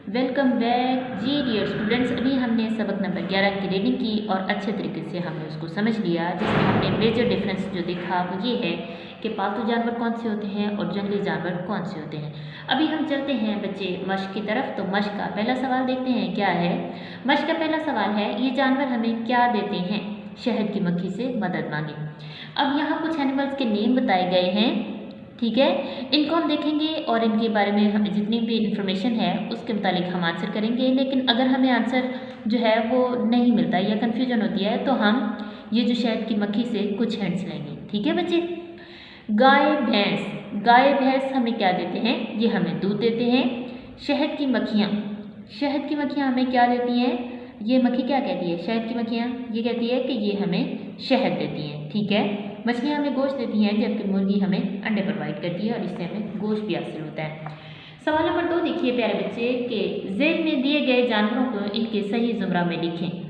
Welcome back जी dear students. अभी हमने सबक नंबर 11 की रीडिंग की और अच्छे तरीके से हमने उसको समझ लिया, जिसमें हमने मेजर डिफरेंस जो देखा वो ये है कि पालतू जानवर कौन से होते हैं और जंगली जानवर कौन से होते हैं। अभी हम चलते हैं बच्चे मश्क की तरफ। तो मश्क का पहला सवाल देखते हैं क्या है। मश्क का पहला सवाल है, ये जानवर हमें क्या देते हैं? शहद की मक्खी से मदद मांगे। अब यहाँ कुछ एनिमल्स के नेम बताए गए हैं, ठीक है। इनको हम देखेंगे और इनके बारे में हम जितनी भी इंफॉर्मेशन है उसके मुतालिक हम आंसर करेंगे। लेकिन अगर हमें आंसर जो है वो नहीं मिलता या कन्फ्यूजन होती है तो हम ये जो शहद की मक्खी से कुछ हिंट्स लेंगे, ठीक है बच्चे। गाय भैंस हमें क्या देते हैं? ये हमें दूध देते हैं। शहद की मक्खियाँ हमें क्या देती हैं? ये मक्खी क्या कहती है? शहद की मक्खियाँ ये कहती है कि ये हमें शहद देती हैं, ठीक है। मछलियाँ हमें गोश्त देती हैं, जबकि मुर्गी हमें अंडे प्रोवाइड करती है और इससे हमें गोश्त भी हासिल होता है। सवाल नंबर 2 देखिए प्यारे बच्चे के ज़ेल में दिए गए जानवरों को इनके सही ज़ुमरा में लिखें।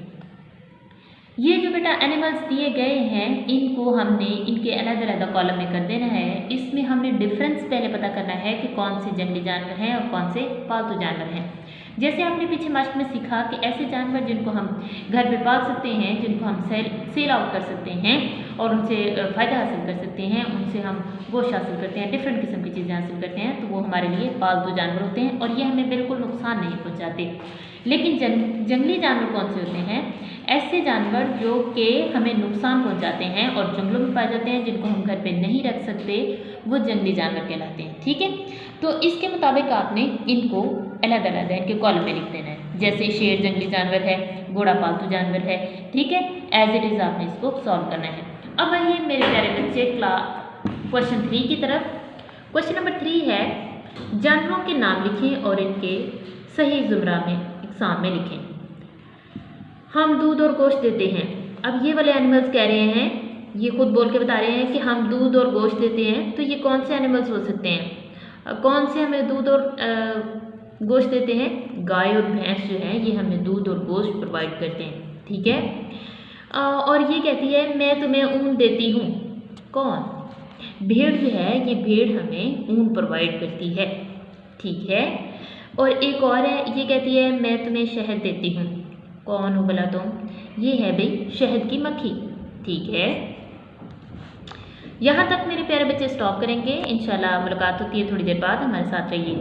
ये जो बेटा एनिमल्स दिए गए हैं इनको हमने इनके अलग-अलग कॉलम में कर देना है। इसमें हमने डिफरेंस पहले पता करना है कि कौन से जंगली जानवर हैं और कौन से पालतू जानवर हैं। जैसे आपने पीछे मश्क में सीखा कि ऐसे जानवर जिनको हम घर पे पाल सकते हैं, जिनको हम सेल आउट कर सकते हैं और उनसे फ़ायदा हासिल कर सकते हैं, उनसे हम गोश्त हासिल करते हैं, डिफरेंट किस्म की चीज़ें हासिल करते हैं, तो वो हमारे लिए पालतू जानवर होते हैं और ये हमें बिल्कुल नुकसान नहीं पहुँचाते। लेकिन जंगली जानवर कौन से होते हैं? ऐसे जानवर जो कि हमें नुकसान पहुंचाते हैं और जंगलों में पाए जाते हैं, जिनको हम घर पे नहीं रख सकते, वो जंगली जानवर कहलाते हैं, ठीक है। तो इसके मुताबिक आपने इनको अलग अलग इनके कॉलम में लिख देना है। जैसे शेर जंगली जानवर है, घोड़ा पालतू जानवर है, ठीक है। एज इट इज़ आपने इसको सॉल्व करना है। अब आइए मेरे प्यारे बच्चे क्वेश्चन 3 की तरफ। क्वेश्चन नंबर 3 है, जानवरों के नाम लिखें और इनके सही ज़ुमरा में एग्जाम में लिखें। हम दूध और गोश्त देते हैं। अब ये वाले एनिमल्स कह रहे हैं, ये खुद बोल के बता रहे हैं कि हम दूध और गोश्त देते हैं, तो ये कौन से एनिमल्स हो सकते हैं? कौन से हमें दूध और गोश्त देते हैं? गाय और भैंस जो है ये हमें दूध और गोश्त प्रोवाइड करते हैं, ठीक है। और ये कहती है मैं तुम्हें ऊन देती हूँ। कौन? भेड़ जो है, ये भेड़ हमें ऊन प्रोवाइड करती है, ठीक है। और एक और है, ये कहती है मैं तुम्हें शहद देती हूँ। कौन हो भला तुम? ये है भाई शहद की मक्खी, ठीक है। यहाँ तक मेरे प्यारे बच्चे स्टॉप करेंगे। इंशाल्लाह मुलाकात होती है थोड़ी देर बाद, हमारे साथ रहिए।